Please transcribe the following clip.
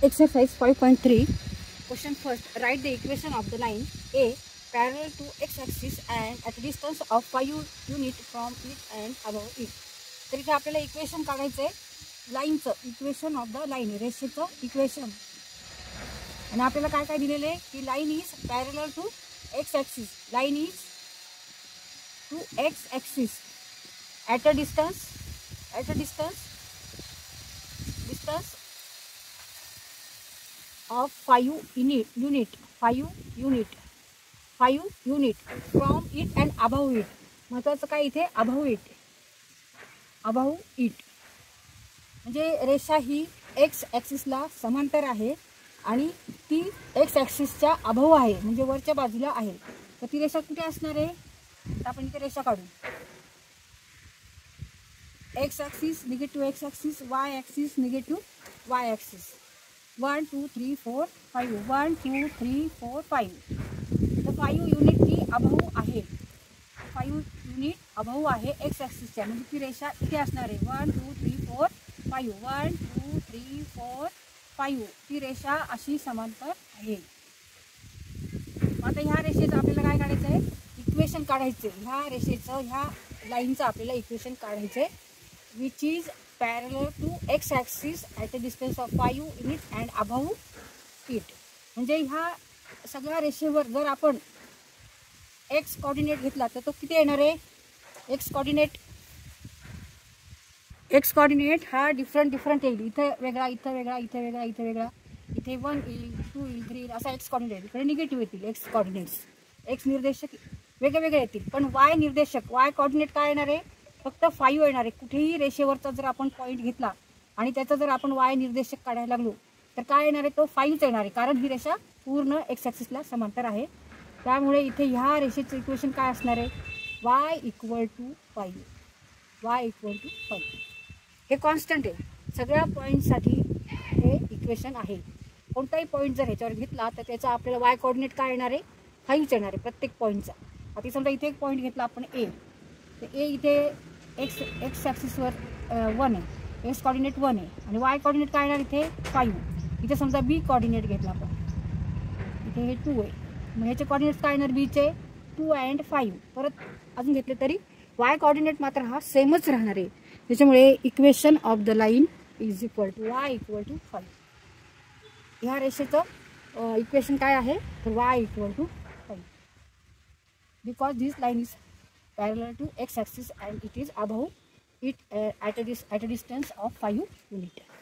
Exercise 5.3. Question first. Write the equation of the line A parallel to x-axis and at a distance of 5 units from it and above it. तर इथे आपल्याला equation काढायचं आहे लाईनचं, equation of the line, रेषेचं equation. आणि आपल्याला काय काय दिलेलं आहे की line is parallel to x axis, line is to x axis at a distance of 5 unit from it and above it. महत्वाचं काय इथे above it म्हणजे रेषा ही एक्स ॲक्सिसला समांतर आहे आणि ती एक्स ॲक्सिसच्या अबव आहे, म्हणजे वरच्या बाजूला आहे. तर ती रेषा कुठे असणार आहे? तर आपण इथे रेषा काढू. X axis negative x axis, Y axis negative Y axis. 1 2 3 4 5 1 2 3 4 5. तर 5 युनिट ही अबव आहे, 5 युनिट अबव आहे एक्स ॲक्सिसच्या, म्हणजे ती रेषा इथे असणार आहे. 1 2 3 4 5 1 2 3 4 5 ती रेषा अशी समांतर आहे. आता ह्या रेषेचं आपल्याला काय काढायचं आहे? इक्वेशन काढायचं आहे. ह्या रेषेचं, ह्या लाईनचं आपल्याला इक्वेशन काढायचं आहे, which is parallel to x axis at a distance of 5 units and above it. म्हणजे ह्या सगळ्या रेषेवर जर आपण x कोऑर्डिनेट घेतला तर तो किती येणार आहे? x कोऑर्डिनेट हा डिफरंट येईल. इथे वेगळा, इथे वेगळा, इथे वेगळा, इथे वेगळा, इथे 1 येईल, 2 येईल, 3 येईल, असा x कोऑर्डिनेट. इकडे निगेटिव्ह येतील x कोऑर्डिनेट्स, x निर्देशक वेगळे येतील. पण y निर्देशक, y कोऑर्डिनेट काय येणार आहे? फक्त 5 येणार आहे. कुठेही रेषेवरचा जर आपण पॉईंट घेतला आणि त्याचा जर आपण वाय निर्देशक काढायला लागलो तर काय येणार आहे? तो 5च येणार आहे, कारण ही रेषा पूर्ण एक्स ॲक्सिसला समांतर आहे. त्यामुळे इथे ह्या रेषेचं इक्वेशन काय असणार आहे? y = 5. y = 5 हे कॉन्स्टंट आहे. सगळ्या पॉईंटसाठी हे इक्वेशन आहे. कोणताही पॉईंट जर ह्याच्यावर घेतला तर त्याचा आपल्याला वाय कोऑर्डिनेट काय येणार आहे? 5च येणार आहे प्रत्येक पॉईंटचा. आता समजा इथे एक पॉईंट घेतला आपण ए, तर ए इथे एक्स ॲक्सिसवर 1 आहे, एक्स कोऑर्डिनेट 1 आहे, आणि वाय कोऑर्डिनेट काय येणार इथे? 5. इथे समजा बी कोऑर्डिनेट घेतला आपण, इथे हे 2 आहे, मग ह्याचे कोऑर्डिनेट्स काय येणार? बीचे 2 and 5. परत अजून घेतले तरी वाय कोऑर्डिनेट मात्र हा सेमच राहणार आहे. त्याच्यामुळे equation of the line is equal to y = 5. ह्या रेषेचं इक्वेशन काय आहे? तर y = 5, because this line is parallel to x axis and it is above it at a distance of 5 units.